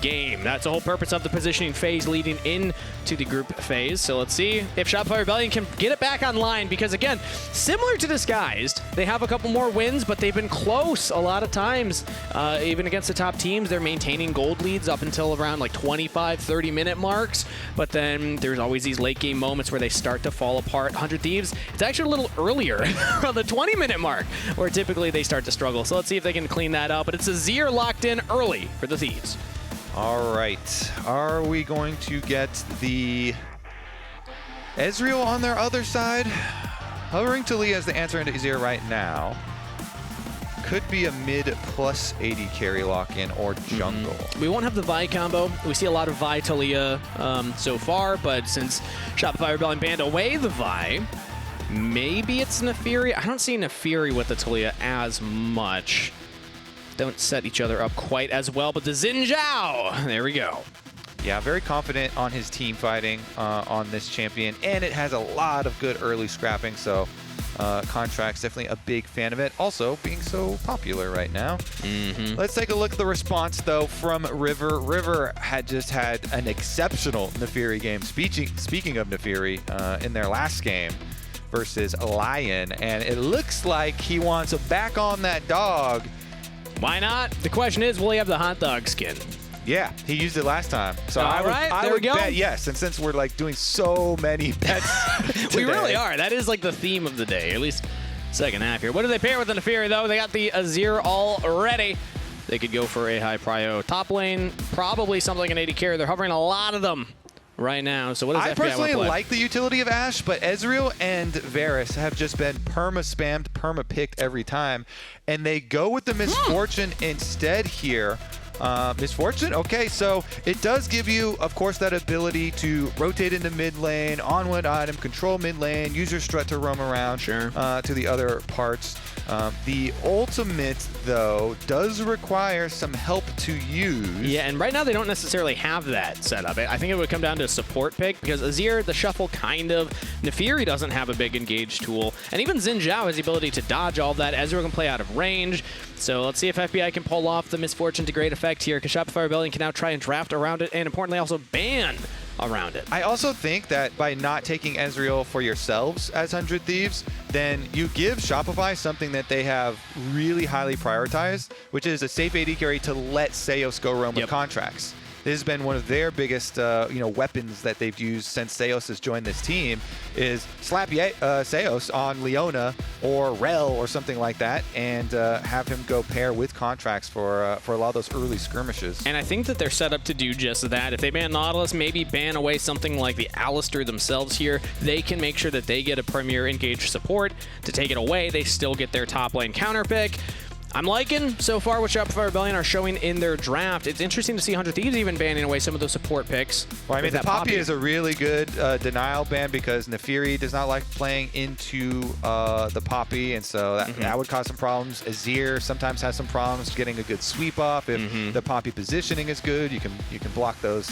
game. That's the whole purpose of the positioning phase leading into the group phase. So let's see if Shopify Rebellion can get it back online, because again, similar to Disguised, they have a couple more wins, but they've been close a lot of times. Even against the top teams, they're maintaining gold leads up until around like 25, 30-minute marks. But then there's always these late game moments where they start to fall apart. 100 Thieves, it's actually a little earlier, around the 20-minute mark, where typically they start to struggle. So let's see if they can clean that up. But it's Azir locked in early for the Thieves. All right. Are we going to get the Ezreal on their other side? Hovering Taliyah is the answer into Azir right now. Could be a mid plus 80 carry lock-in or jungle. We won't have the Vi combo. We see a lot of Vi Taliyah so far, but since Shopify Rebellion banned away the Vi, maybe it's Nafiri. I don't see Nafiri with the Taliyah as much. Don't set each other up quite as well, but the Zhao, there we go. Yeah, very confident on his team fighting on this champion, and it has a lot of good early scrapping, so Contractz definitely a big fan of it. Also, being so popular right now. Let's take a look at the response, though, from River. River had just had an exceptional Nafiri game. Speaking of Nafiri, in their last game versus Lion, and it looks like he wants back on that dog. Why not? The question is, will he have the hot dog skin? Yeah, he used it last time. So I would bet yes. And since we're like doing so many bets we really are. That is like the theme of the day, at least second half here. What do they pair with the Nafiri, though? They got the Azir already. They could go for a high prio top lane, probably something like an 80 carry. They're hovering a lot of them right now. So what does I personally like the utility of Ashe, but Ezreal and Varus have just been perma-spammed, perma-picked every time. And they go with the Miss Fortune instead here. Miss Fortune, okay, so it does give you, of course, that ability to rotate into mid lane, on one item, control mid lane, use your strut to roam around to the other parts. The ultimate, though, does require some help to use. Yeah, and right now they don't necessarily have that set up. I think it would come down to a support pick, because Azir, the shuffle kind of. Nafiri doesn't have a big engage tool. And even Zhao has the ability to dodge all of that. Ezreal can play out of range. So let's see if FBI can pull off the Miss Fortune to great effect here, because Shopify Rebellion can now try and draft around it, and importantly also ban around it. I also think that by not taking Ezreal for yourselves as 100 Thieves, then you give Shopify something that they have really highly prioritized, which is a safe AD carry to let Seos go roam with Contractz. This has been one of their biggest weapons that they've used since Seos has joined this team, is slap Seos on Leona or Rel or something like that, and have him go pair with Contractz for a lot of those early skirmishes. And I think that they're set up to do just that. If they ban Nautilus, maybe ban away something like the Alistar themselves here, they can make sure that they get a premier engaged support to take it away. They still get their top lane counter pick. I'm liking so far what Shopify Rebellion are showing in their draft. It's interesting to see 100 Thieves even banning away some of those support picks. Well, I mean, the Poppy is a really good denial ban, because Nafiri does not like playing into the Poppy, and so that would cause some problems. Azir sometimes has some problems getting a good sweep off. If the Poppy positioning is good, you can block those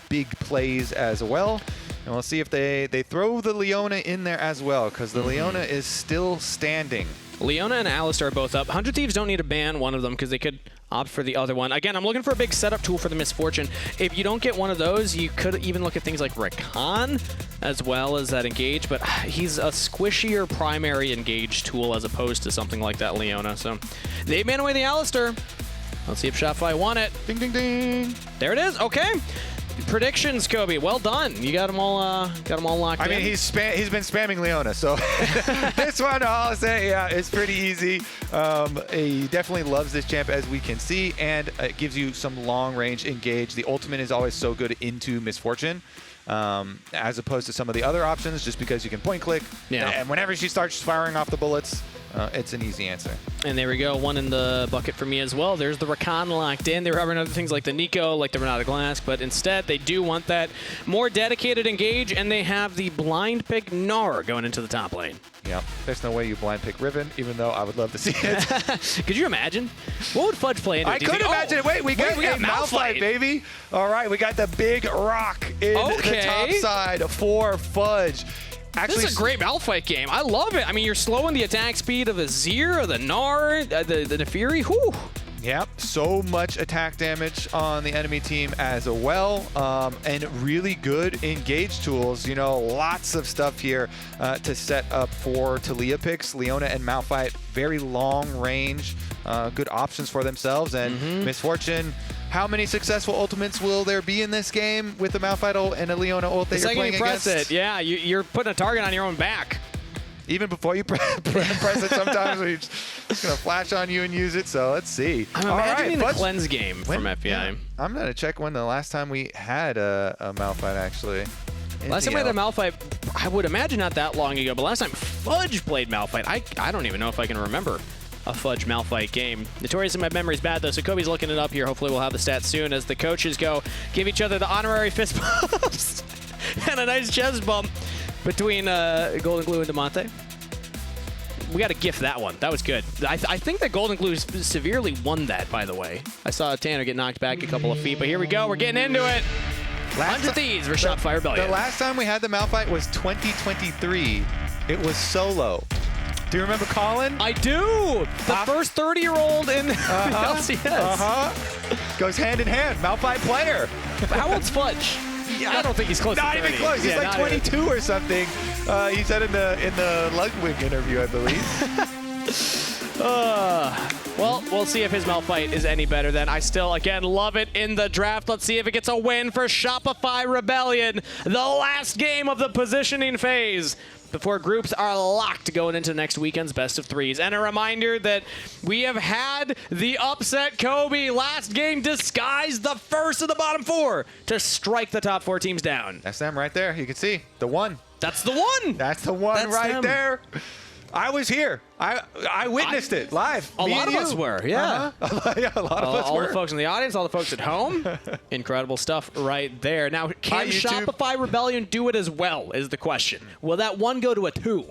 big plays as well. And we'll see if they throw the Leona in there as well, because the Leona is still standing. Leona and Alistar are both up. 100 Thieves don't need to ban one of them, because they could opt for the other one. Again, I'm looking for a big setup tool for the Miss Fortune. If you don't get one of those, you could even look at things like Rakan as well as that engage, but he's a squishier primary engage tool as opposed to something like that Leona. So they ban away the Alistar. Let's see if Shopify won it. Ding, ding, ding. There it is. Okay. Predictions, Kobe. Well done. You got them all locked in. I mean, he's been spamming Leona, so this one, I'll say, yeah, it's pretty easy. He definitely loves this champ, as we can see, and it gives you some long-range engage. The ultimate is always so good into Miss Fortune, as opposed to some of the other options, just because you can point-click. Yeah. And whenever she starts firing off the bullets, it's an easy answer. And there we go, one in the bucket for me as well. There's the Rakan locked in. They were having other things like the Nico, like the Renata Glass, but instead they do want that more dedicated engage, and they have the blind pick Gnar going into the top lane. Yeah, there's no way you blind pick Riven, even though I would love to see it. Could you imagine? What would Fudge play into? I could imagine. Wait, we got Malphite, baby. All right, we got the big rock in the top side for Fudge. Actually, this is a great Malphite game. I love it. I mean, you're slowing the attack speed of Azir, or the Gnar, the Nafiri. Whew. Yep, so much attack damage on the enemy team as well, and really good engage tools. You know, lots of stuff here to set up for Taliyah picks. Leona and Malphite, very long range, good options for themselves. And Miss Fortune, how many successful ultimates will there be in this game with the Malphite ult and a Leona ult that you're playing against? It. Yeah, you're putting a target on your own back. Even before you press it, sometimes it's going to flash on you and use it. So let's see. I'm imagining the cleanse game from FBI. Yeah, I'm going to check when the last time we had a Malphite, actually. Last time we had a Malphite, I would imagine not that long ago, but last time Fudge played Malphite, I don't even know if I can remember a Fudge Malphite game. Notoriously, my memory's bad, though, so Kobe's looking it up here. Hopefully we'll have the stats soon as the coaches go give each other the honorary fist bumps and a nice chest bump between Golden Glue and Demonte. We got to gift that one. That was good. I think that Golden Glue severely won that, by the way. I saw Tanner get knocked back a couple of feet, but here we go. We're getting into it. 100 Thieves for Shopify Rebellion. The last time we had the Malphite was 2023. It was solo. Do you remember Colin? I do. The first 30-year-old in LCS. Goes hand in hand. Malphite player. How old's Fudge? I don't think he's close to 30. Not even close. He's like 22 or something. He said in the Ludwig interview, I believe. Well, we'll see if his Malphite is any better then. I still, again, love it in the draft. Let's see if it gets a win for Shopify Rebellion. The last game of the positioning phase before groups are locked going into next weekend's best of threes. And a reminder that we have had the upset Kobe last game disguised the first of the bottom four to strike the top four teams down. That's them right there. You can see the one. That's the one. That's the one. That's right them. There. I was here. I witnessed it live. A lot of us were, yeah. Yeah, a lot of us all were. The folks in the audience, all the folks at home. Incredible stuff right there. Now, can Shopify Rebellion do it as well is the question. Will that one go to a 2?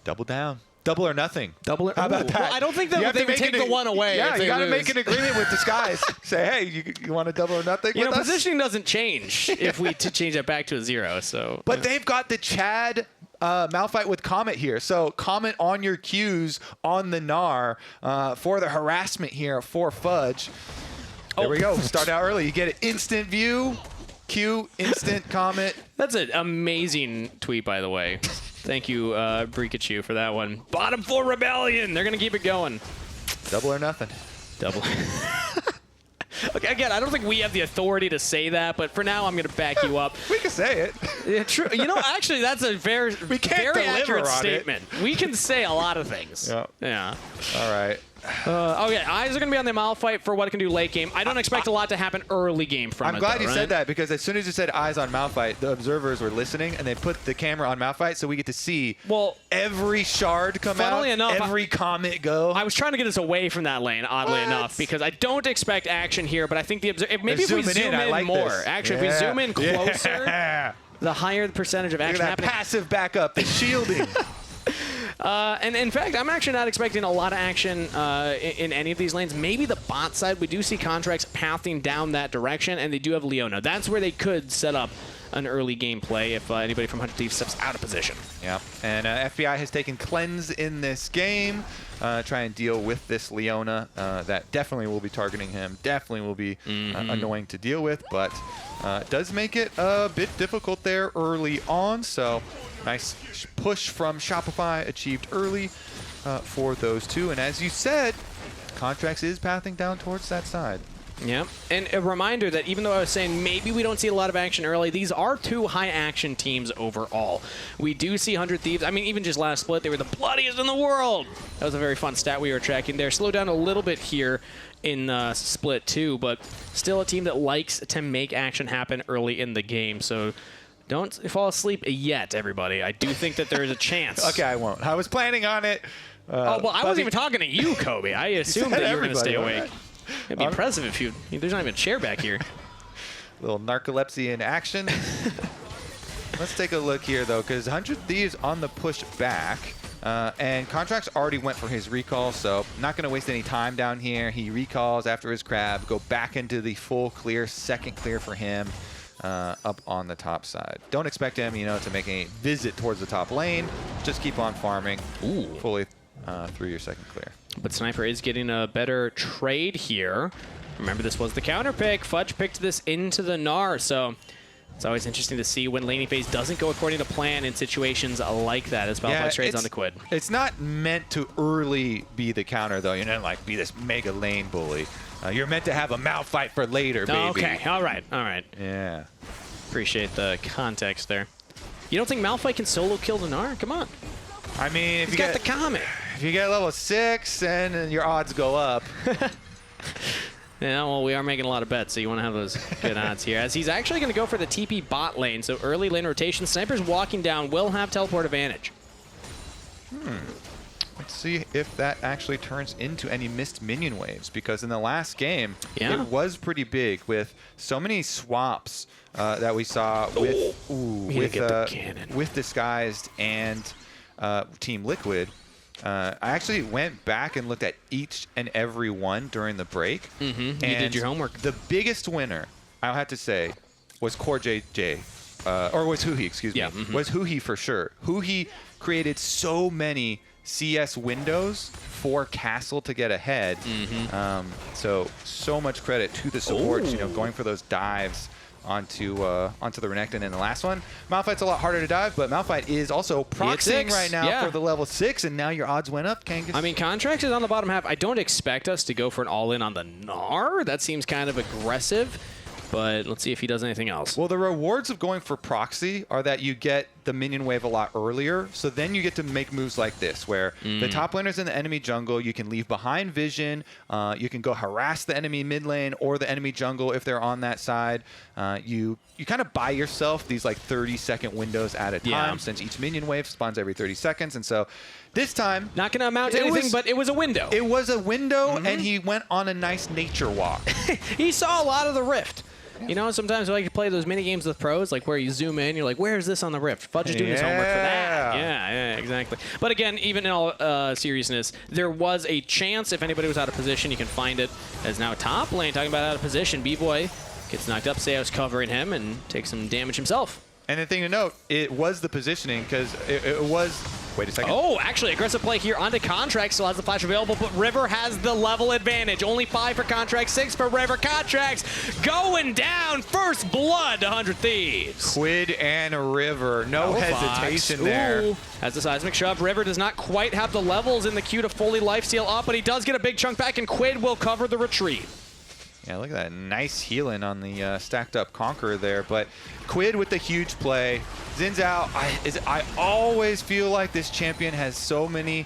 Double down. Double or nothing. Double or How about that? Well, I don't think that they would take the one away. Yeah, if you got to lose. make an agreement with Disguise. Say, hey, you want a double or nothing with us? Positioning doesn't change if we change that back to a 0. So, but they've got the Chad Malphite with Comet here. So comment on your cues on the Gnar for the harassment here for Fudge. There we go. Start out early. You get an instant view, cue, instant comment. That's an amazing tweet, by the way. Thank you, Brikachu, for that one. Bottom 4 Rebellion. They're going to keep it going. Double or nothing. Double. Okay, again, I don't think we have the authority to say that, but for now, I'm going to back you up. We can say it. Yeah, true. You know, actually, that's a very accurate statement. We can say a lot of things. Yep. Yeah. All right. Okay, eyes are going to be on the Malphite for what it can do late game. I don't expect a lot to happen early game from I'm glad you said that, because as soon as you said eyes on Malphite, the observers were listening, and they put the camera on Malphite, so we get to see every shard come out, every comment go. I was trying to get us away from that lane, oddly enough, because I don't expect action here, but I think maybe if we zoom in more. Actually, if we zoom in closer, the higher the percentage of action happening. Passive backup, the shielding. And in fact, I'm actually not expecting a lot of action in any of these lanes. Maybe the bot side, we do see Contractz pathing down that direction, and they do have Leona. That's where they could set up an early gameplay if anybody from 100 Thieves steps out of position. Yeah, and FBI has taken Cleanse in this game. Try and deal with this Leona. That definitely will be targeting him. Definitely will be annoying to deal with, but does make it a bit difficult there early on. So nice push from Shopify achieved early for those two. And as you said, Contractz is pathing down towards that side. Yeah, and a reminder that even though I was saying maybe we don't see a lot of action early, these are two high-action teams overall. We do see 100 Thieves. I mean, even just last split, they were the bloodiest in the world. That was a very fun stat we were tracking there. Slowed down a little bit here in split 2, but still a team that likes to make action happen early in the game. So don't fall asleep yet, everybody. I do think that there is a chance. Okay, I won't. I was planning on it. Oh, well, I wasn't even talking to you, Kobe. I assumed that you were going to stay awake. Right. It'd be impressive if you... There's not even a chair back here. Little narcolepsy in action. Let's take a look here, though, because 100 Thieves on the push back. And Contractz already went for his recall, so not going to waste any time down here. He recalls after his crab, go back into the full clear, second clear for him up on the top side. Don't expect him, to make a visit towards the top lane. Just keep on farming fully through your second clear. But Sniper is getting a better trade here. Remember, this was the counter pick. Fudge picked this into the Gnar, so it's always interesting to see when laning phase doesn't go according to plan in situations like that as Palafox trades on the Quid. It's not meant to early be the counter, though. You're not like be this mega lane bully. You're meant to have a Malphite for later, baby. Okay, all right. Yeah. Appreciate the context there. You don't think Malphite can solo kill the Gnar? Come on. I mean, if He's got the comment. If you get level 6, and your odds go up. Yeah, well, we are making a lot of bets, so you want to have those good odds here. As he's actually going to go for the TP bot lane, so early lane rotation. Sniper's walking down, will have teleport advantage. Let's see if that actually turns into any missed minion waves, because in the last game, it was pretty big with so many swaps that we saw with Disguised and Team Liquid. I actually went back and looked at each and every one during the break. And you did your homework. The biggest winner, I'll have to say, was Core JJ. Or was Huhi, excuse me. Was Huhi for sure. Huhi created so many CS windows for Castle to get ahead. So much credit to the supports, going for those dives onto the Renekton in the last one. Malphite's a lot harder to dive, but Malphite is also proxying right now for the level 6, and now your odds went up, Kangas. I mean, Contractz is on the bottom half. I don't expect us to go for an all-in on the Gnar. That seems kind of aggressive, but let's see if he does anything else. Well, the rewards of going for proxy are that you get the minion wave a lot earlier, so then you get to make moves like this, where the top laner's in the enemy jungle, you can leave behind vision, you can go harass the enemy mid lane or the enemy jungle if they're on that side. You kind of buy yourself these like 30-second windows at a time, since each minion wave spawns every 30 seconds, and so this time... Not going to amount to anything, but it was a window. It was a window, and he went on a nice nature walk. He saw a lot of the Rift. You know, sometimes I like to play those mini games with pros, like where you zoom in, you're like, where is this on the Rift? Fudge is doing his homework for that. Yeah, exactly. But again, even in all seriousness, there was a chance if anybody was out of position, you can find it as now top lane. Talking about out of position, Bvoy gets knocked up, Zhao's covering him and takes some damage himself. And the thing to note, it was the positioning, because it was... Wait a second. Oh, actually, aggressive play here onto Contractz. Still has the flash available, but River has the level advantage. Only 5 for Contractz, 6 for River. Contractz going down. First blood to 100 Thieves. Quid and River. No hesitation there. Has the seismic shove. River does not quite have the levels in the queue to fully lifesteal up, but he does get a big chunk back, and Quid will cover the retreat. Yeah, look at that nice healing on the stacked up Conqueror there. But Quid with the huge play. Zin's out. I always feel like this champion has so many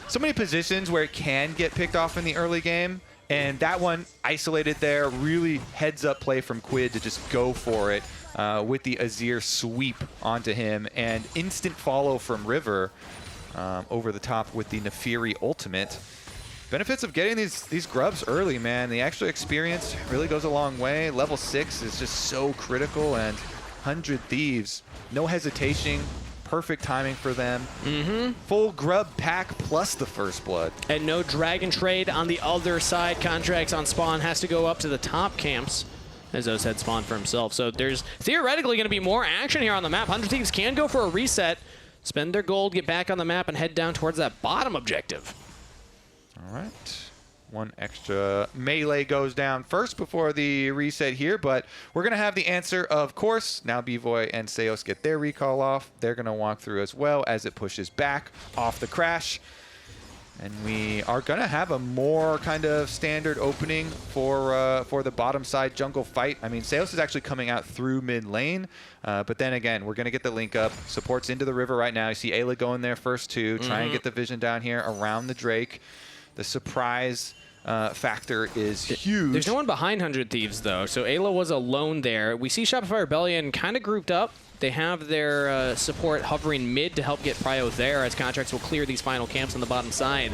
positions where it can get picked off in the early game. And that one isolated there, really heads up play from Quid to just go for it with the Azir sweep onto him. And instant follow from River over the top with the Nafiri ultimate. Benefits of getting these grubs early, man. The extra experience really goes a long way. Level 6 is just so critical, and 100 Thieves, no hesitation, perfect timing for them. Full grub pack plus the first blood. And no dragon trade on the other side. Contractz on spawn has to go up to the top camps, as O's had spawned for himself. So there's theoretically going to be more action here on the map. 100 Thieves can go for a reset, spend their gold, get back on the map, and head down towards that bottom objective. All right. One extra melee goes down first before the reset here, but we're going to have the answer, of course. Now Bvoy and Zhaos get their recall off. They're going to walk through as well as it pushes back off the crash. And we are going to have a more kind of standard opening for the bottom side jungle fight. I mean, Zhaos is actually coming out through mid lane, but then again, we're going to get the link up. Supports into the river right now. You see Eyla going there first too, try and get the vision down here around the Drake. The surprise factor is huge. There's no one behind 100 Thieves, though, so Eyla was alone there. We see Shopify Rebellion kind of grouped up. They have their support hovering mid to help get prio there, as Contractz will clear these final camps on the bottom side.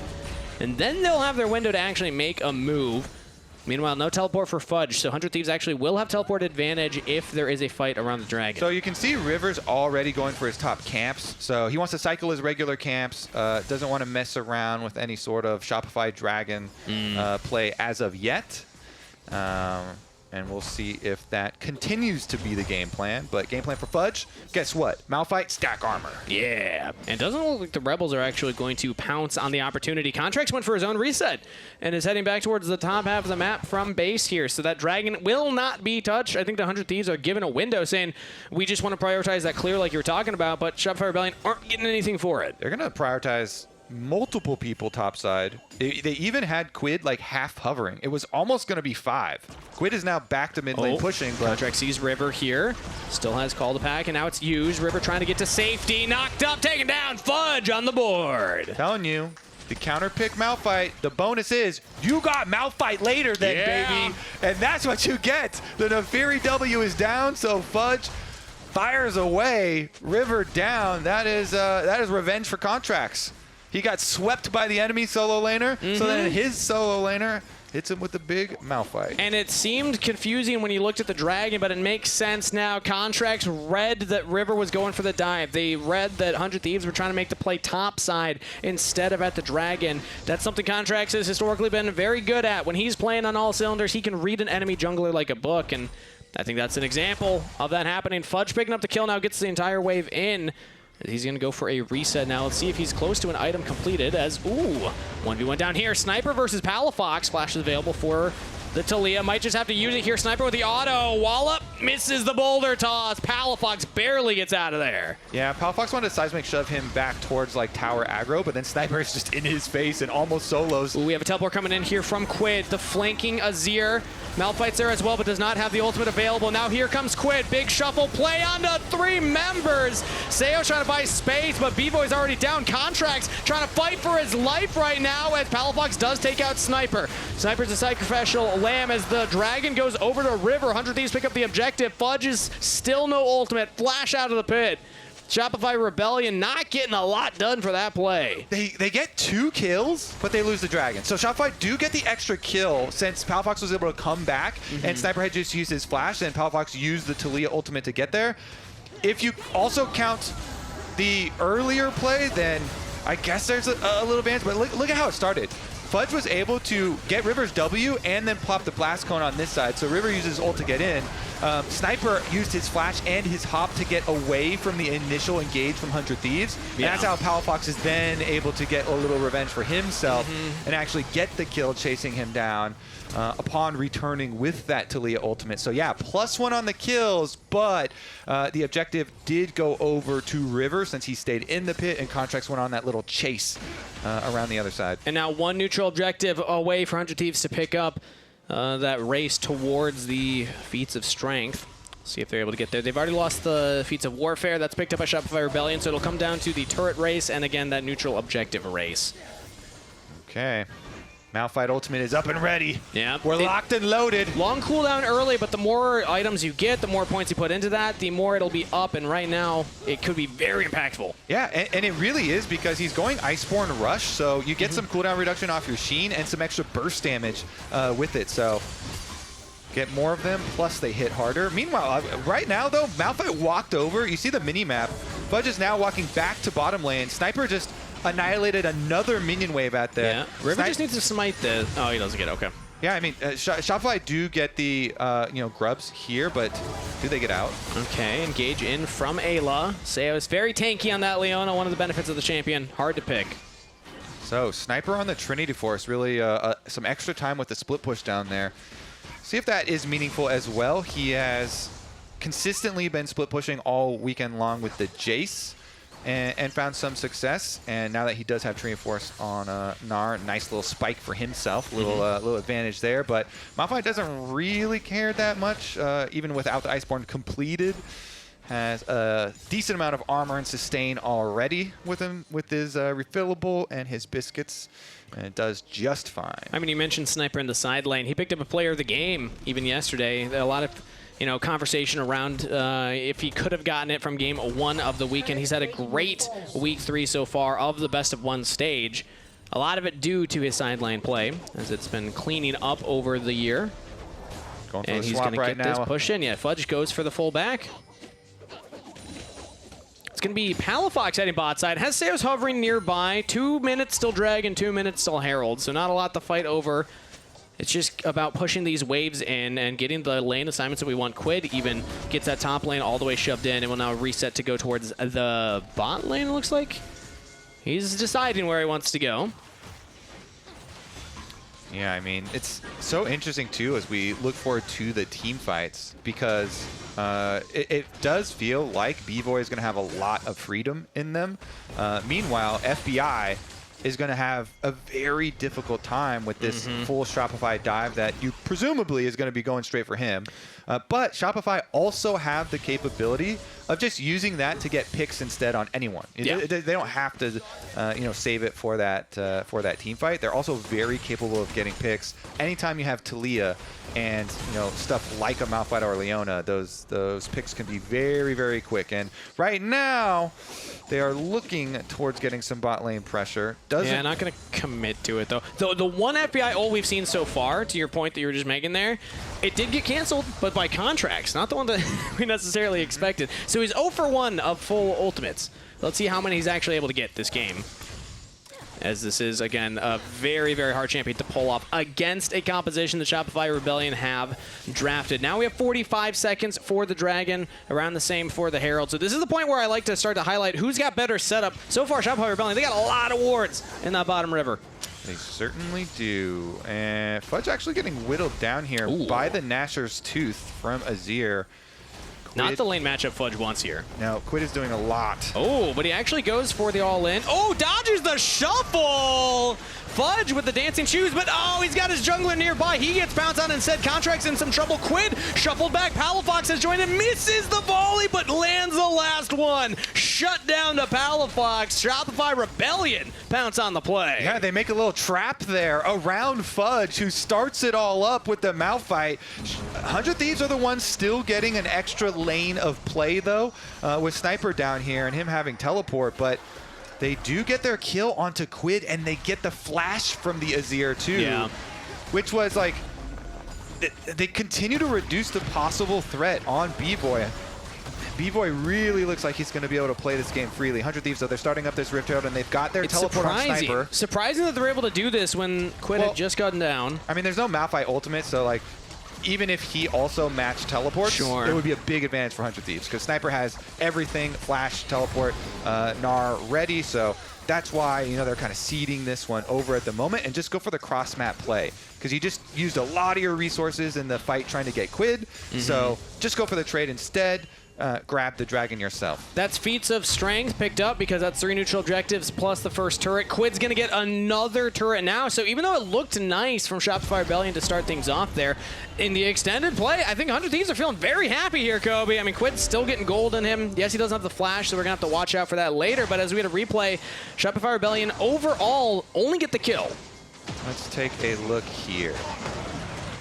And then they'll have their window to actually make a move. Meanwhile, no teleport for Fudge, so 100 Thieves actually will have teleport advantage if there is a fight around the dragon. So you can see River's already going for his top camps. So he wants to cycle his regular camps, doesn't want to mess around with any sort of Shopify dragon play as of yet. And And we'll see if that continues to be the game plan. But game plan for Fudge, guess what? Malphite, stack armor. Yeah, and doesn't look like the Rebels are actually going to pounce on the opportunity. Contractz went for his own reset and is heading back towards the top half of the map from base here. So that dragon will not be touched. I think the 100 Thieves are given a window saying, we just want to prioritize that clear like you were talking about, but Shopify Rebellion aren't getting anything for it. They're going to prioritize multiple people topside. They even had Quid like half hovering. It was almost going to be 5. Quid is now back to mid lane pushing. But Contractz sees River here. Still has call to pack, and now it's used. River trying to get to safety. Knocked up, taken down. Fudge on the board. Telling you, the counter pick Malphite, the bonus is you got Malphite later then, baby. And that's what you get. The Nafiri W is down, so Fudge fires away. River down. That is revenge for Contractz. He got swept by the enemy solo laner, so then his solo laner hits him with the big Malphite. And it seemed confusing when you looked at the dragon, but it makes sense now. Contractz read that River was going for the dive. They read that 100 Thieves were trying to make the play topside instead of at the dragon. That's something Contractz has historically been very good at. When he's playing on all cylinders, he can read an enemy jungler like a book, and I think that's an example of that happening. Fudge picking up the kill now, gets the entire wave in. He's going to go for a reset now. Let's see if he's close to an item completed as, 1v1 down here. Sniper versus Palafox. Flash is available for the Taliyah. Might just have to use it here. Sniper with the auto. Wallop misses the boulder toss. Palafox barely gets out of there. Yeah, Palafox wanted to seismic shove him back towards like tower aggro, but then Sniper is just in his face and almost solos. We have a teleport coming in here from Quid. The flanking Azir. Malphite's there as well, but does not have the ultimate available. Now here comes Quid. Big shuffle play onto 3 members. Zhao trying to buy space, but Bvoy's already down. Contractz trying to fight for his life right now as Palafox does take out Sniper. Sniper's a sacrificial lamb as the dragon goes over to River. 100 Thieves pick up the objective. Fudge is still no ultimate. Flash out of the pit. Shopify Rebellion not getting a lot done for that play. They get 2 kills, but they lose the dragon. So Shopify do get the extra kill since Palafox was able to come back and Sniper had just used his flash and Palafox used the Taliyah ultimate to get there. If you also count the earlier play, then I guess there's a little advantage, but look at how it started. Fudge was able to get River's W and then plop the blast cone on this side. So River uses ult to get in. Sniper used his flash and his hop to get away from the initial engage from 100 Thieves. Yeah. And that's how Palafox is then able to get a little revenge for himself and actually get the kill chasing him down upon returning with that Taliyah ultimate. So yeah, +1 on the kills, but the objective did go over to River since he stayed in the pit and Contractz went on that little chase around the other side. And now 1 neutral objective away for 100 Thieves to pick up that race towards the feats of strength. See if they're able to get there. They've already lost the feats of warfare. That's picked up by Shopify Rebellion, so it'll come down to the turret race and again that neutral objective race. Okay. Malphite ultimate is up and ready. Yeah. We're locked and loaded. Long cooldown early, but the more items you get, the more points you put into that, the more it'll be up, and right now, it could be very impactful. Yeah, and it really is because he's going Iceborne Rush, so you get some cooldown reduction off your Sheen and some extra burst damage with it, so get more of them, plus they hit harder. Meanwhile, right now, though, Malphite walked over. You see the mini-map. Fudge is now walking back to bottom lane. Sniper just annihilated another minion wave out there. Yeah, River just needs to smite the... Oh, he doesn't get it. Okay. Yeah, I mean, Shopify do get the, grubs here, but do they get out? Okay, engage in from Eyla. Zhao is very tanky on that Leona, one of the benefits of the champion. Hard to pick. So, Sniper on the Trinity Force, really some extra time with the split push down there. See if that is meaningful as well. He has consistently been split pushing all weekend long with the Jace. And found some success, and now that he does have Trinity Force on Gnar, nice little spike for himself, little advantage there. But Malphite doesn't really care that much, even without the Iceborne completed. Has a decent amount of armor and sustain already with him, with his refillable and his biscuits, and it does just fine. I mean, you mentioned Sniper in the side lane. He picked up a player of the game even yesterday. A lot of conversation around if he could have gotten it from game 1 of the weekend. He's had a great week 3 so far of the best of 1 stage. A lot of it due to his sideline play, as it's been cleaning up over the year. Going for and the he's swap going right to get now. this push in. Yeah, Fudge goes for the full back. It's going to be Palafox heading bot side. Has Zhao's hovering nearby. 2 minutes still Dragon, 2 minutes still Herald, so not a lot to fight over. It's just about pushing these waves in and getting the lane assignments that we want. Quid even gets that top lane all the way shoved in and will now reset to go towards the bot lane, it looks like. He's deciding where he wants to go. Yeah, I mean, it's so interesting, too, as we look forward to the team fights, because it does feel like Bvoy is going to have a lot of freedom in them. Meanwhile, FBI is going to have a very difficult time with this full Shopify dive that you presumably is going to be going straight for him. But Shopify also have the capability of just using that to get picks instead on anyone. Yeah. They don't have to, save it for that team fight. They're also very capable of getting picks. Anytime you have Taliyah and stuff like a Malphite or Leona, those picks can be very, very quick. And right now, they are looking towards getting some bot lane pressure. Yeah, not going to commit to it, though. The one FBI ult we've seen so far, to your point that you were just making there, it did get canceled, but by Contractz, not the one that we necessarily expected. So he's 0 for 1 of full ultimates. Let's see how many he's actually able to get this game, as this is, again, a very, very hard champion to pull off against a composition the Shopify Rebellion have drafted. Now we have 45 seconds for the Dragon, around the same for the Herald. So this is the point where I like to start to highlight who's got better setup. So far, Shopify Rebellion, they got a lot of wards in that bottom river. They certainly do. And Fudge actually getting whittled down here by the Nashor's Tooth from Azir. Not the lane matchup Fudge wants here. No, Quid is doing a lot. Oh, but he actually goes for the all-in. Oh, dodges the shuffle! Fudge with the dancing shoes, but oh, he's got his jungler nearby. He gets bounced on instead. Contractz in some trouble. Quid shuffled back. Palafox has joined and misses the volley, but lands the last one. Shut down to Palafox. Shopify Rebellion pounce on the play. Yeah, they make a little trap there around Fudge, who starts it all up with the Malphite. 100 Thieves are the ones still getting an extra lane of play, though, with Sniper down here and him having teleport, but they do get their kill onto Quid, and they get the flash from the Azir, too. Yeah. Which was like, they continue to reduce the possible threat on Bvoy. Bvoy really looks like he's going to be able to play this game freely. 100 Thieves, though, they're starting up this Rift Herald, and they've got their teleport on Sniper. Surprising that they're able to do this when Quid had just gotten down. I mean, there's no Malphite ultimate, so, like, even if he also matched teleports, it would be a big advantage for 100 Thieves, because Sniper has everything, flash, teleport, Gnar ready, so that's why, they're kind of seeding this one over at the moment, and just go for the cross-map play, because you just used a lot of your resources in the fight trying to get Quid, so just go for the trade instead. Grab the dragon yourself. That's feats of strength picked up because that's 3 neutral objectives plus the first turret. Quid's going to get another turret now. So even though it looked nice from Shopify Rebellion to start things off there, in the extended play, I think 100 Thieves are feeling very happy here, Kobe. I mean, Quid's still getting gold in him. Yes, he doesn't have the flash, so we're going to have to watch out for that later. But as we get a replay, Shopify Rebellion overall only get the kill. Let's take a look here.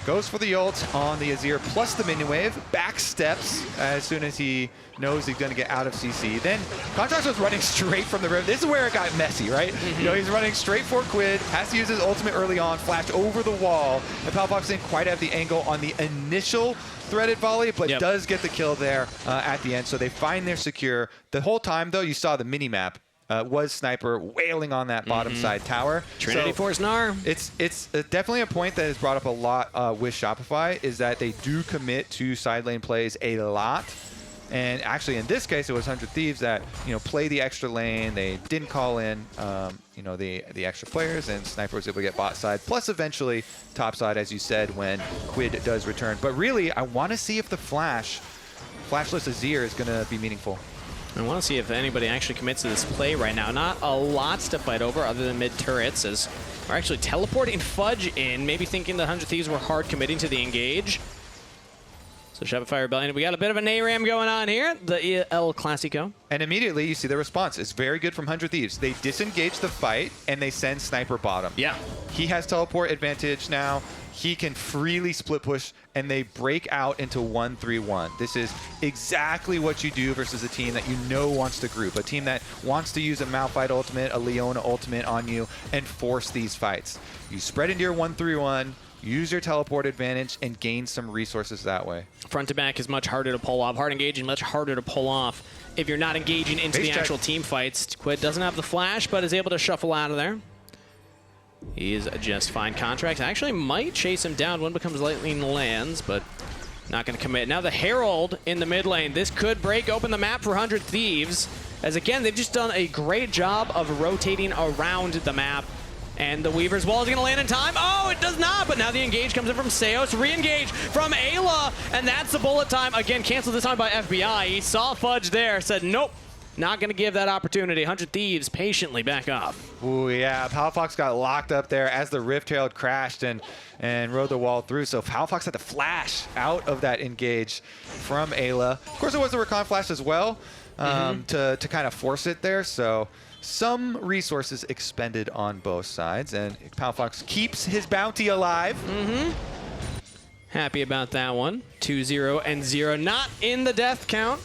Goes for the ult on the Azir plus the minion wave. Back steps as soon as he knows he's going to get out of CC. Then Contractz was running straight from the river. This is where it got messy, right? He's running straight for Quid, has to use his ultimate early on, flash over the wall, and Palafox didn't quite have the angle on the initial threaded volley, but does get the kill there at the end. So they find their secure. The whole time, though, you saw the mini-map. Was Sniper wailing on that bottom side tower. Trinity Force Gnar. It's definitely a point that is brought up a lot with Shopify, is that they do commit to side lane plays a lot. And actually, in this case, it was 100 Thieves that play the extra lane. They didn't call in the extra players, and Sniper was able to get bot side, plus eventually top side, as you said, when Quid does return. But really, I want to see if the flashless Azir is going to be meaningful. I want to see if anybody actually commits to this play right now. Not a lot to fight over other than mid turrets, as we're actually teleporting Fudge in, maybe thinking the 100 Thieves were hard committing to the engage. So Shopify Rebellion, we got a bit of an ARAM going on here, the El Clasico. And immediately you see the response. It's very good from 100 Thieves. They disengage the fight, and they send Sniper bottom. Yeah. He has teleport advantage now. He can freely split push, and they break out into 1-3-1. This is exactly what you do versus a team that wants to group, a team that wants to use a Malphite ultimate, a Leona ultimate on you, and force these fights. You spread into your 1-3-1, use your teleport advantage, and gain some resources that way. Front to back is much harder to pull off. Hard engaging, much harder to pull off if you're not engaging into the actual team fights. Quid doesn't have the flash, but is able to shuffle out of there. He is just fine. Contractz actually might chase him down. One becomes lightning lands, but not going to commit. Now the Herald in the mid lane. This could break open the map for 100 Thieves. As again, they've just done a great job of rotating around the map. And the Weaver's wall is going to land in time. Oh, it does not, but now the engage comes in from Seos. Re-engage from Eyla, and that's the bullet time. Again, canceled this time by FBI. He saw Fudge there, said, nope, not going to give that opportunity. 100 Thieves patiently back off. Ooh, yeah, Palafox got locked up there as the Rift Herald crashed and rode the wall through. So Palafox had to flash out of that engage from Eyla. Of course, it was a Rakan flash as well to kind of force it there. So some resources expended on both sides, and Palafox keeps his bounty alive. Happy about that one. 2-0 and 0, not in the death count.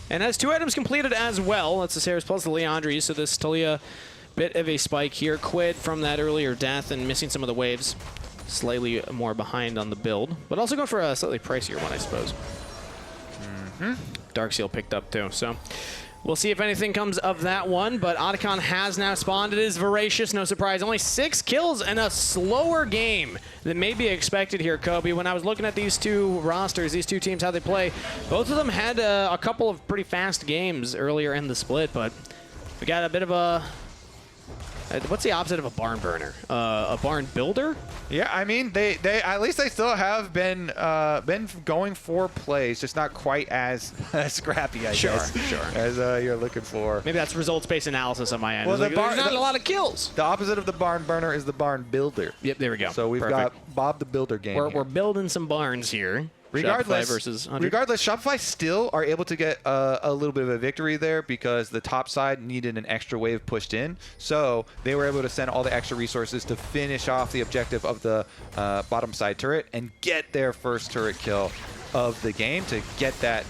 And has 2 items completed as well. That's the Ceres plus the Leandri, so this Taliyah bit of a spike here. Quid from that earlier death and missing some of the waves. Slightly more behind on the build, but also going for a slightly pricier one, I suppose. Darkseal picked up too, so we'll see if anything comes of that one, but Otacon has now spawned. It is Voracious, no surprise. Only 6 kills and a slower game than may be expected here, Kobe. When I was looking at these two rosters, these two teams, how they play, both of them had a couple of pretty fast games earlier in the split, but we got a bit of a... what's the opposite of a barn burner? A barn builder? Yeah, I mean, they at least they still have been going for plays, just not quite as scrappy, I guess. Sure. As you're looking for. Maybe that's results-based analysis on my end. Well, there's not a lot of kills. The opposite of the barn burner is the barn builder. Yep, there we go. So we've got Bob the Builder game. We're building some barns here. Regardless, Shopify Shopify still are able to get a little bit of a victory there because the top side needed an extra wave pushed in. So they were able to send all the extra resources to finish off the objective of the bottom side turret and get their first turret kill of the game to get that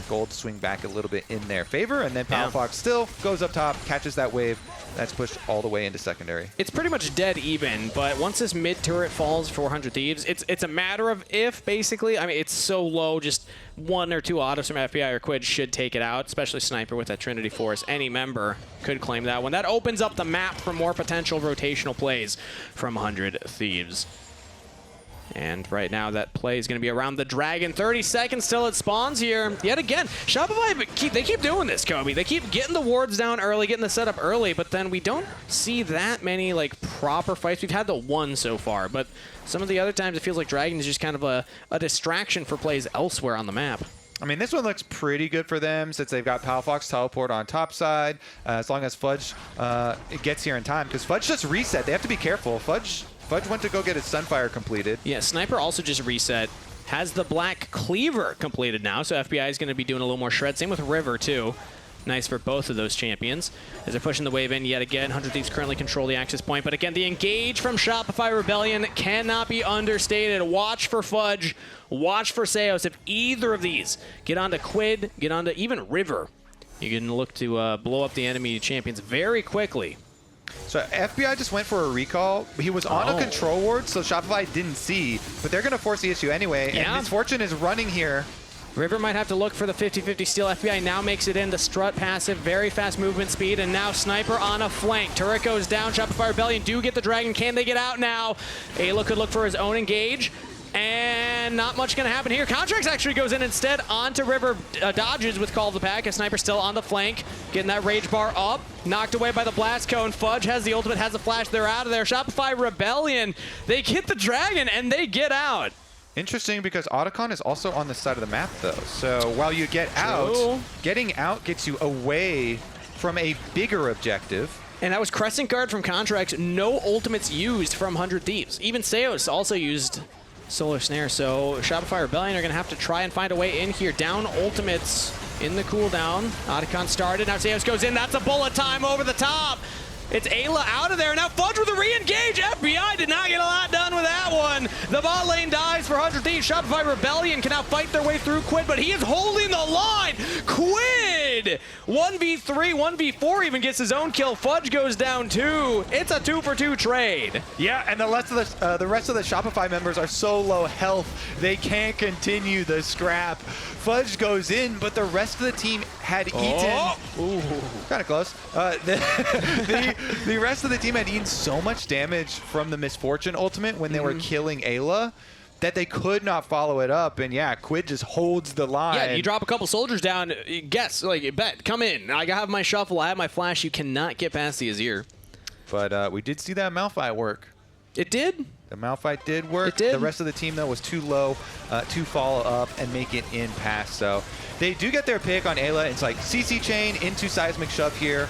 gold swing back a little bit in their favor. And then Palafox still goes up top, catches that wave. That's pushed all the way into secondary. It's pretty much dead even, but once this mid turret falls for 100 Thieves, it's a matter of if, basically. I mean, it's so low, just 1 or 2 autos from FBI or Quid should take it out, especially Sniper with that Trinity Force. Any member could claim that one. That opens up the map for more potential rotational plays from 100 Thieves. And right now that play is going to be around the dragon. 30 seconds till it spawns here. Yet again, Shopify, they keep doing this, Kobe. They keep getting the wards down early, getting the setup early, but then we don't see that many proper fights. We've had the one so far, but some of the other times it feels like dragon is just kind of a distraction for plays elsewhere on the map. I mean, this one looks pretty good for them since they've got Palafox teleport on top side, as long as Fudge gets here in time, because Fudge just reset. They have to be careful. Fudge went to go get his Sunfire completed. Yeah, Sniper also just reset. Has the Black Cleaver completed now, so FBI is going to be doing a little more shred. Same with River, too. Nice for both of those champions. As they're pushing the wave in yet again, 100 Thieves currently control the access point. But again, the engage from Shopify Rebellion cannot be understated. Watch for Fudge. Watch for Seos. If either of these get onto Quid, get onto even River, you can look to blow up the enemy champions very quickly. So FBI just went for a recall. He was on a control ward, so Shopify didn't see, but they're going to force the issue anyway. Yeah. And Miss Fortune is running here. River might have to look for the 50-50 steal. FBI now makes it in. The strut passive, very fast movement speed, and now Sniper on a flank. Turret goes down. Shopify Rebellion do get the dragon. Can they get out now? Eyla could look for his own engage. And not much going to happen here. Contractz actually goes in instead onto River, dodges with Call of the Pack. A Sniper still on the flank, getting that rage bar up. Knocked away by the blast cone. Fudge has the ultimate, has the flash. They're out of there. Shopify Rebellion, they get the dragon and they get out. Interesting because Otacon is also on the side of the map though. So while you get out, getting out gets you away from a bigger objective. And that was Crescent Guard from Contractz. No ultimates used from 100 Thieves. Even Seos also used Solar Snare, so Shopify Rebellion are going to have to try and find a way in here. Down ultimates in the cooldown. Otacon started, now Seos goes in. That's a bullet time over the top. It's Eyla out of there. Now Fudge with a re-engage. FBI did not get a lot done with that one. The bot lane dies for 100 Thieves. Shopify Rebellion can now fight their way through Quid, but he is holding the line. Quid! 1v3, 1v4 even gets his own kill. Fudge goes down too. It's a 2-for-2 trade. Yeah, and the rest of the Shopify members are so low health, they can't continue the scrap. Fudge goes in, but the rest of the team had eaten. Ooh. Kind of close. The rest of the team had eaten so much damage from the Miss Fortune ultimate when they were killing Eyla that they could not follow it up. And yeah, Quid just holds the line. Yeah, you drop a couple soldiers down, guess, like, bet, come in. I have my shuffle, I have my flash. You cannot get past the Azir. But we did see that Malphite work. It did? The Malphite did work. It did. The rest of the team, though, was too low to follow up and make it in past. So they do get their pick on Eyla. It's like CC chain into seismic shove here.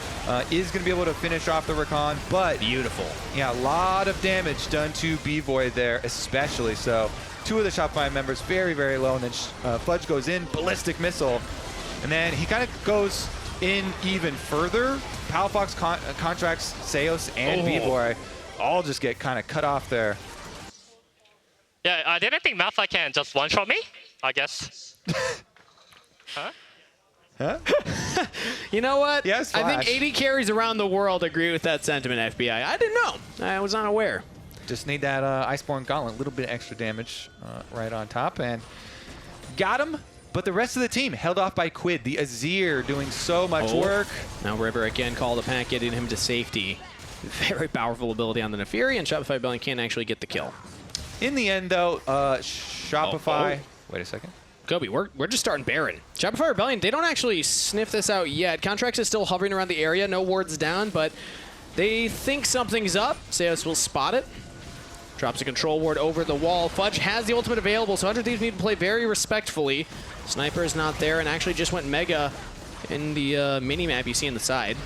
Is going to be able to finish off the Rakan, but Beautiful. yeah, a lot of damage done to Bvoy there, especially. So two of the Shopify members very, very low, and then Fudge goes in, ballistic missile, and then he kind of goes in even further. Palafox, Contractz, Seos, and Bvoy all just get kind of cut off there. Yeah, I didn't think Malphite can just one-shot me, I guess. Huh? You know what? Yes, I think Flash. 80 carries around the world agree with that sentiment, FBI. I didn't know. I was unaware. Just need that Iceborne Gauntlet, a little bit extra damage right on top, and got him. But the rest of the team held off by Quid. The Azir doing so much work. Now River again called the pack, getting him to safety. Very powerful ability on the Nafiri, and Shopify Rebellion can't actually get the kill. In the end, though, Shopify... Wait a second. Kobe, we're just starting Baron. Shopify Rebellion, they don't actually sniff this out yet. Contractz is still hovering around the area, no wards down, but they think something's up. Seos will spot it. Drops a control ward over the wall. Fudge has the ultimate available, so 100 Thieves need to play very respectfully. Sniper is not there and actually just went Mega in the mini-map you see in the side.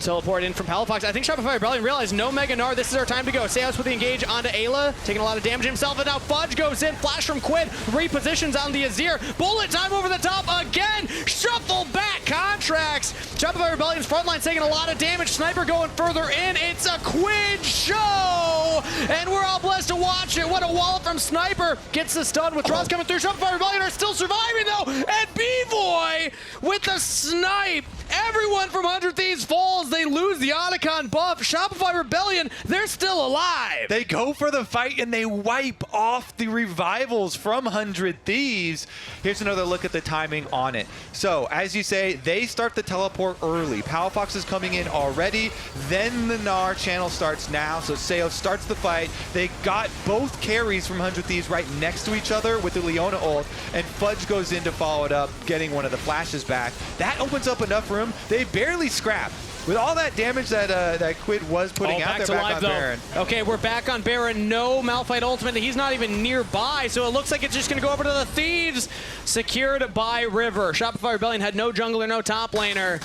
Teleport in from Palafox. I think Shopify Rebellion realized no Mega Gnar. This is our time to go. Seos with the engage onto Eyla, taking a lot of damage himself, and now Fudge goes in. Flash from Quid, repositions on the Azir. Bullet time over the top again. Shuffle back. Contractz. Shopify Rebellion's front line taking a lot of damage. Sniper going further in. It's a Quid show, and we're all blessed to watch it. What a wall from Sniper. Gets the stun. Withdrawals coming through. Shopify Rebellion are still surviving though, and Bvoy with the snipe. Everyone from 100 Thieves falls. They lose the Otacon buff. Shopify Rebellion, they're still alive. They go for the fight and they wipe off the revivals from 100 Thieves. Here's another look at the timing on it. So, as you say, they start the teleport early. Palafox is coming in already. Then the Gnar channel starts now. So Seos starts the fight. They got both carries from 100 Thieves right next to each other with the Leona ult. And Fudge goes in to follow it up, getting one of the flashes back. That opens up enough room. They barely scrap. With all that damage that that Quid was putting out there back on Baron. Okay, we're back on Baron. No Malphite ultimate. He's not even nearby, so it looks like it's just going to go over to the Thieves. Secured by River. Shopify Rebellion had no jungler, no top laner.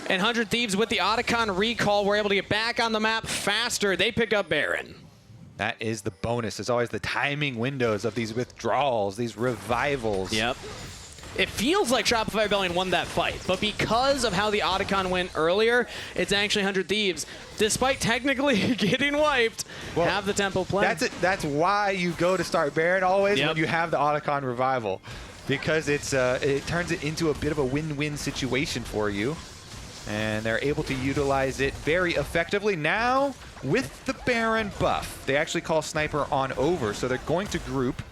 And 100 Thieves with the Otacon recall were able to get back on the map faster. They picked up Baron. That is the bonus. There's always the timing windows of these withdrawals, these revivals. Yep. It feels like Shopify Rebellion won that fight, but because of how the Otacon went earlier, it's actually 100 Thieves, despite technically getting wiped, have the tempo play. That's why you go to start Baron always when you have the Otacon revival, because it turns it into a bit of a win-win situation for you, and they're able to utilize it very effectively. Now, with the Baron buff, they actually call Sniper on over, so they're going to group.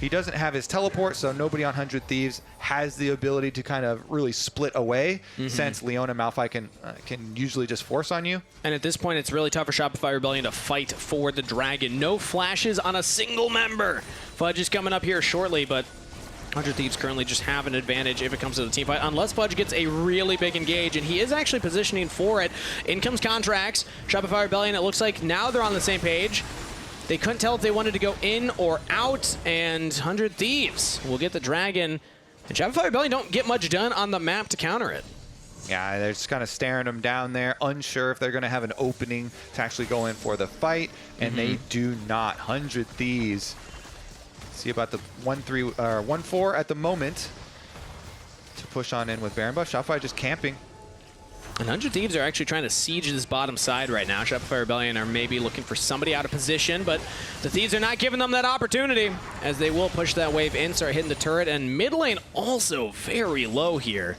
He doesn't have his teleport, so nobody on 100 Thieves has the ability to kind of really split away, since Leona Malphite can usually just force on you. And at this point, it's really tough for Shopify Rebellion to fight for the dragon. No flashes on a single member. Fudge is coming up here shortly, but 100 Thieves currently just have an advantage if it comes to the team fight, unless Fudge gets a really big engage, and he is actually positioning for it. In comes Contractz. Shopify Rebellion, it looks like now they're on the same page. They couldn't tell if they wanted to go in or out, and 100 Thieves will get the dragon. And Shopify Rebellion don't get much done on the map to counter it. Yeah, they're just kind of staring them down there, unsure if they're going to have an opening to actually go in for the fight, and they do not. 100 Thieves. See about the 1-4 at the moment to push on in with Baron buff. Shopify just camping. And 100 Thieves are actually trying to siege this bottom side right now. Shopify Rebellion are maybe looking for somebody out of position, but the Thieves are not giving them that opportunity, as they will push that wave in, start hitting the turret, and mid lane also very low here.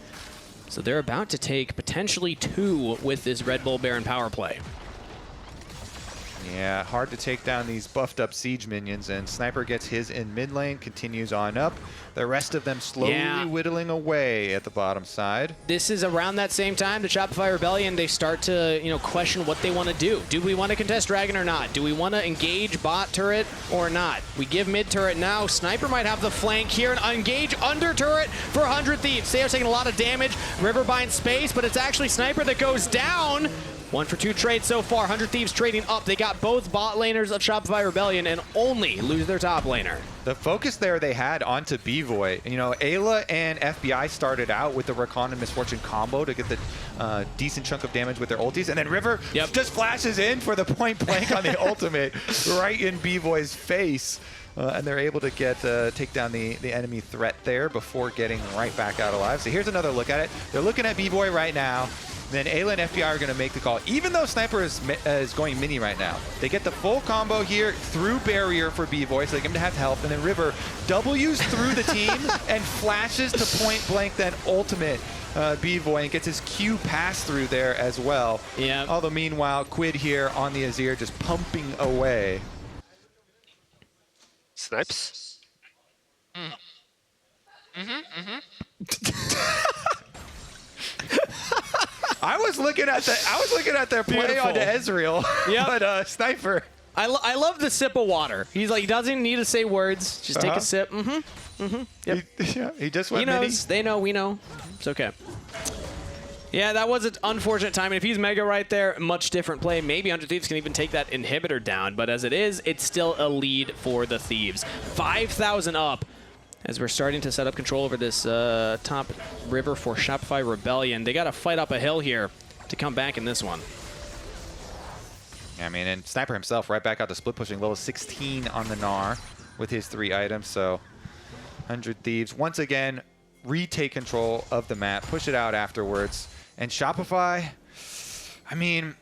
So they're about to take potentially 2 with this Red Bull Baron power play. Yeah, hard to take down these buffed up siege minions, and Sniper gets his in mid lane, continues on up. The rest of them slowly whittling away at the bottom side. This is around that same time, the Shopify Rebellion, they start to, question what they want to do. Do we want to contest Dragon or not? Do we want to engage bot turret or not? We give mid turret now. Sniper might have the flank here and engage under turret for 100 Thieves. They are taking a lot of damage. River binds space, but it's actually Sniper that goes down. 1 for 2 trades so far. 100 Thieves trading up. They got both bot laners of Shopify Rebellion and only lose their top laner. The focus there they had onto Bvoy. Eyla and FBI started out with the Rakan and Miss Fortune combo to get the decent chunk of damage with their ultis, and then River just flashes in for the point blank on the ultimate right in Bvoy's face. And they're able to take down the enemy threat there before getting right back out alive. So here's another look at it. They're looking at Bvoy right now. Then Eyla and FBI are going to make the call. Even though Sniper is going mini right now, they get the full combo here through barrier for Bvoy, so they get him to have health. And then River W's through the team and flashes to point blank, then ultimate Bvoy, and gets his Q pass through there as well. Yeah. Although meanwhile, Quid here on the Azir just pumping away. Snipes. I was looking at their play onto Ezreal, but Sniper. I love the sip of water. He's like, he doesn't need to say words. Just take a sip. Yep. He just went He knows. mini. They know. We know. It's okay. Yeah, that was an unfortunate timing. If he's Mega right there, much different play. Maybe 100 Thieves can even take that inhibitor down, but as it is, it's still a lead for the Thieves. 5,000 up as we're starting to set up control over this top river for Shopify Rebellion. They got to fight up a hill here to come back in this one. I mean, and Sniper himself right back out to split pushing, level 16 on the Gnar with his 3 items. So 100 Thieves once again retake control of the map, push it out afterwards. And Shopify, I mean,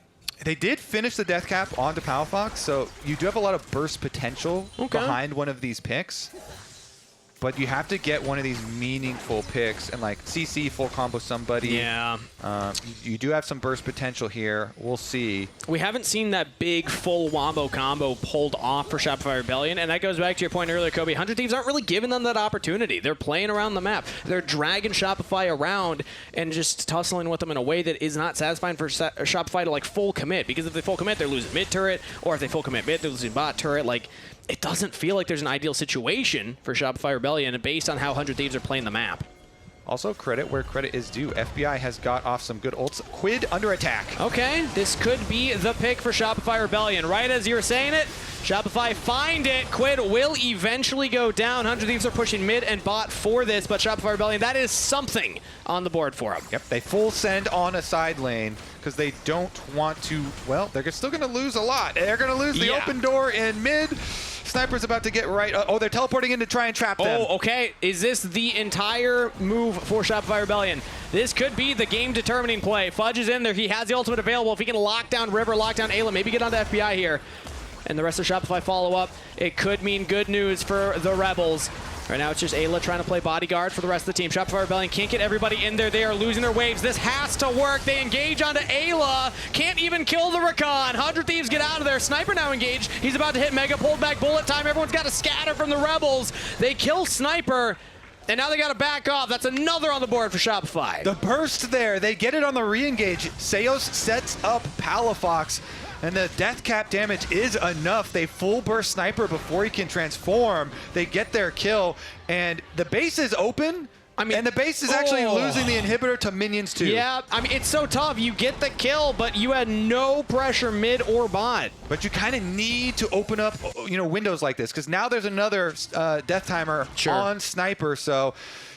they did finish the death cap onto Palafox, so you do have a lot of burst potential behind one of these picks. But you have to get one of these meaningful picks and like CC full combo somebody. Yeah. You do have some burst potential here. We'll see. We haven't seen that big full wombo combo pulled off for Shopify Rebellion, and that goes back to your point earlier, Kobe. 100 Thieves aren't really giving them that opportunity. They're playing around the map. They're dragging Shopify around and just tussling with them in a way that is not satisfying for Shopify to like full commit, because if they full commit, they're losing mid turret, or if they full commit mid, they're losing bot turret. Like, it doesn't feel like there's an ideal situation for Shopify Rebellion based on how 100 Thieves are playing the map. Also, credit where credit is due. FBI has got off some good ults. Quid under attack. Okay, this could be the pick for Shopify Rebellion. Right as you were saying it, Shopify find it. Quid will eventually go down. 100 Thieves are pushing mid and bot for this, but Shopify Rebellion, that is something on the board for them. Yep, they full send on a side lane because they don't want to, well, they're still going to lose a lot. They're going to lose the open door in mid. Sniper's about to get right. Oh, they're teleporting in to try and trap them. Oh, okay. Is this the entire move for Shopify Rebellion? This could be the game-determining play. Fudge is in there. He has the ultimate available. If he can lock down River, lock down Eyla, maybe get onto FBI here, and the rest of Shopify follow up, it could mean good news for the Rebels. Right now, it's just Eyla trying to play bodyguard for the rest of the team. Shopify Rebellion can't get everybody in there. They are losing their waves. This has to work. They engage onto Eyla. Can't even kill the Rakan. 100 Thieves get out of there. Sniper now engaged. He's about to hit Mega. Pulled back bullet time. Everyone's got to scatter from the Rebels. They kill Sniper. And now they got to back off. That's another on the board for Shopify. The burst there. They get it on the re-engage. Seos sets up Palafox. And the death cap damage is enough. They full burst Sniper before he can transform. They get their kill, and the base is open. I mean, and the base is actually losing the inhibitor to minions too. Yeah, I mean, it's so tough. You get the kill, but you had no pressure mid or bot. But you kind of need to open up, windows like this, because now there's another death timer on Sniper. So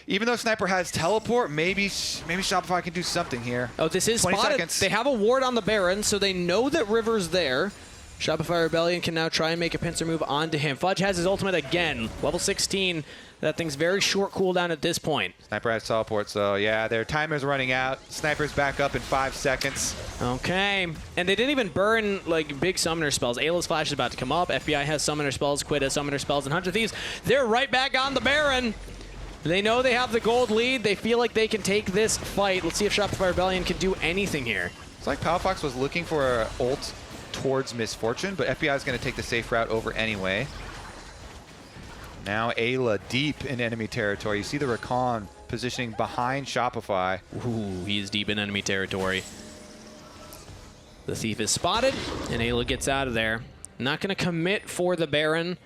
even though Sniper has teleport, maybe Shopify can do something here. Oh, this is 20 spotted. seconds. They have a ward on the Baron, so they know that River's there. Shopify Rebellion can now try and make a pincer move onto him. Fudge has his ultimate again, level 16. That thing's very short cooldown at this point. Sniper has teleport, so yeah, their timer's running out. Sniper's back up in 5 seconds. Okay, and they didn't even burn like big summoner spells. Ayla's flash is about to come up. FBI has summoner spells. Quid has summoner spells. And 100 Thieves, they're right back on the Baron. They know they have the gold lead. They feel like they can take this fight. Let's see if Shopify Rebellion can do anything here. It's like Palafox was looking for an ult towards Miss Fortune, but FBI is going to take the safe route over anyway. Now Eyla deep in enemy territory. You see the Rakan positioning behind Shopify. Ooh, he's deep in enemy territory. The Thief is spotted, and Eyla gets out of there. Not going to commit for the Baron,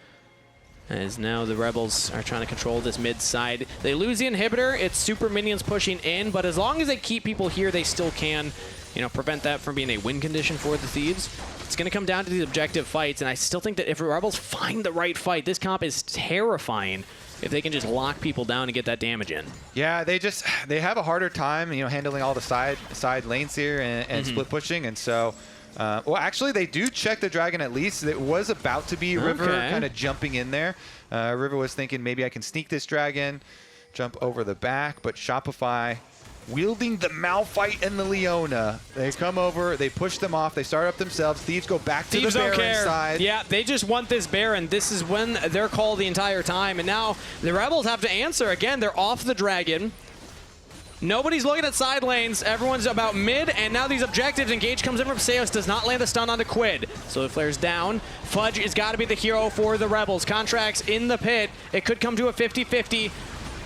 as now the Rebels are trying to control this mid side. They lose the inhibitor. It's super minions pushing in, but as long as they keep people here, they still can, you know, prevent that from being a win condition for the Thieves. It's going to come down to these objective fights, and I still think that if the Rebels find the right fight, this comp is terrifying if they can just lock people down and get that damage in. Yeah, they have a harder time, you know, handling all the side lanes here and split pushing, and so. Well, actually, they do check the dragon at least. It was about to be River kind of jumping in there. River was thinking maybe I can sneak this dragon, jump over the back, but Shopify wielding the Malphite and the Leona. They come over, they push them off, they start up themselves. Thieves go back to the Baron side. Yeah, they just want this Baron. This is when they're called the entire time, and now the Rebels have to answer. Again, they're off the dragon. Nobody's looking at side lanes. Everyone's about mid, and now these objectives. Engage comes in from Seos, does not land a stun onto Quid. So the flare's down. Fudge has got to be the hero for the Rebels. Contractz in the pit. It could come to a 50-50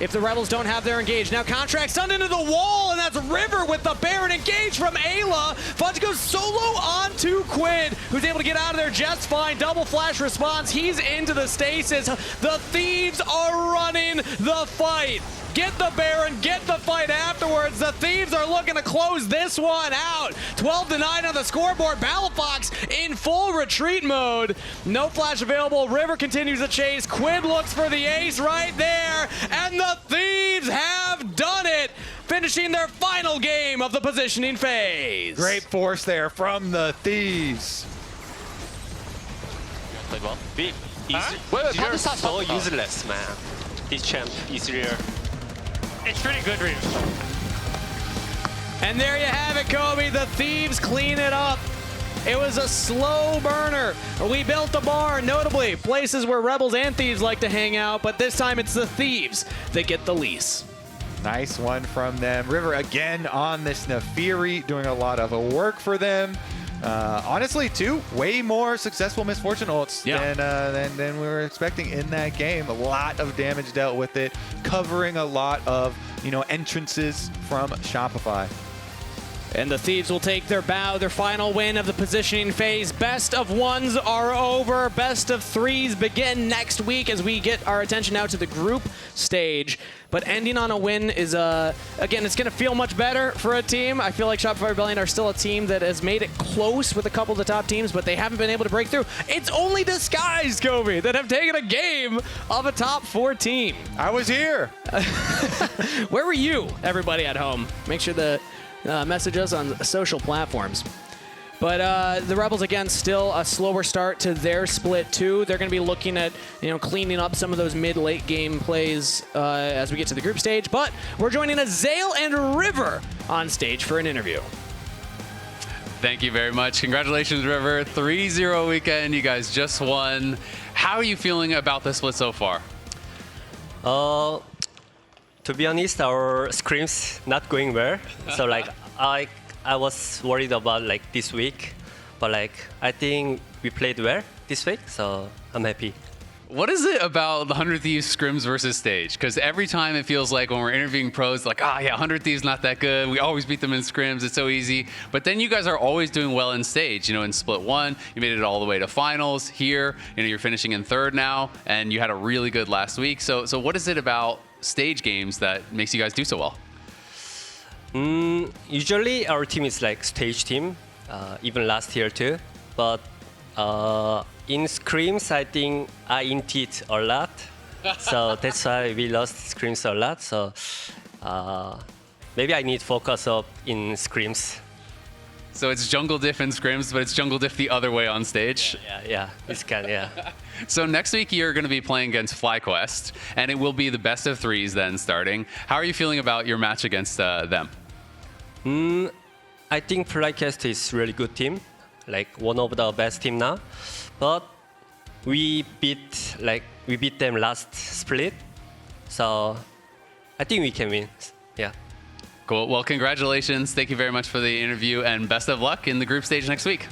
if the Rebels don't have their engage. Now Contractz stunned into the wall, and that's River with the Baron engage from Eyla. Fudge goes solo onto Quid, who's able to get out of there just fine. Double flash response. He's into the stasis. The Thieves are running the fight. Get the Baron, get the fight afterwards. The Thieves are looking to close this one out. 12-9 on the scoreboard. Palafox in full retreat mode. No flash available. River continues the chase. Quid looks for the ace right there. And the Thieves have done it, finishing their final game of the positioning phase. Great force there from the Thieves. Played well. Wait, how is that so useless, man? This champ, Ezreal. It's pretty good, Reeves. And there you have it, Kobe. The Thieves clean it up. It was a slow burner. We built the barn, notably places where Rebels and Thieves like to hang out, but this time it's the Thieves that get the lease. Nice one from them. River again on this Nafiri, doing a lot of work for them. Honestly, too, way more successful Miss Fortune ults than we were expecting in that game. A lot of damage dealt with it, covering a lot of, you know, entrances from Shopify. And the Thieves will take their bow, their final win of the positioning phase. Best of ones are over. Best of threes begin next week as we get our attention now to the group stage. But ending on a win is, again, it's going to feel much better for a team. I feel like Shopify Rebellion are still a team that has made it close with a couple of the top teams, but they haven't been able to break through. It's only Disguised, Kobe, that have taken a game of a top 4 team. I was here. Where were you, everybody at home? Make sure to message us on social platforms. But the Rebels, again, still a slower start to their split, too. They're going to be looking at, you know, cleaning up some of those mid-late game plays as we get to the group stage. But we're joining Azael and River on stage for an interview. Thank you very much. Congratulations, River. 3-0 weekend. You guys just won. How are you feeling about the split so far? To be honest, our scrims not going well. So like I was worried about like this week, but like I think we played well this week, so I'm happy. What is it about the 100 Thieves scrims versus stage? Because every time it feels like when we're interviewing pros, like, yeah, 100 Thieves not that good. We always beat them in scrims. It's so easy. But then you guys are always doing well in stage. You know, in split 1, you made it all the way to finals. Here, you know, you're finishing in 3rd now, and you had a really good last week. So what is it about stage games that makes you guys do so well? Usually our team is like stage team, even last year too. But in scrims, I think I inted a lot, so that's why we lost scrims a lot. So maybe I need focus up in scrims. So it's jungle diff in scrims, but it's jungle diff the other way on stage. Yeah, it's kind of, yeah. So next week you're going to be playing against FlyQuest, and it will be the best of 3s then starting. How are you feeling about your match against them? I think FlyQuest is really good team, like one of the best team now. But we beat them last split, so I think we can win. Yeah. Cool. Well, congratulations. Thank you very much for the interview, and best of luck in the group stage next week.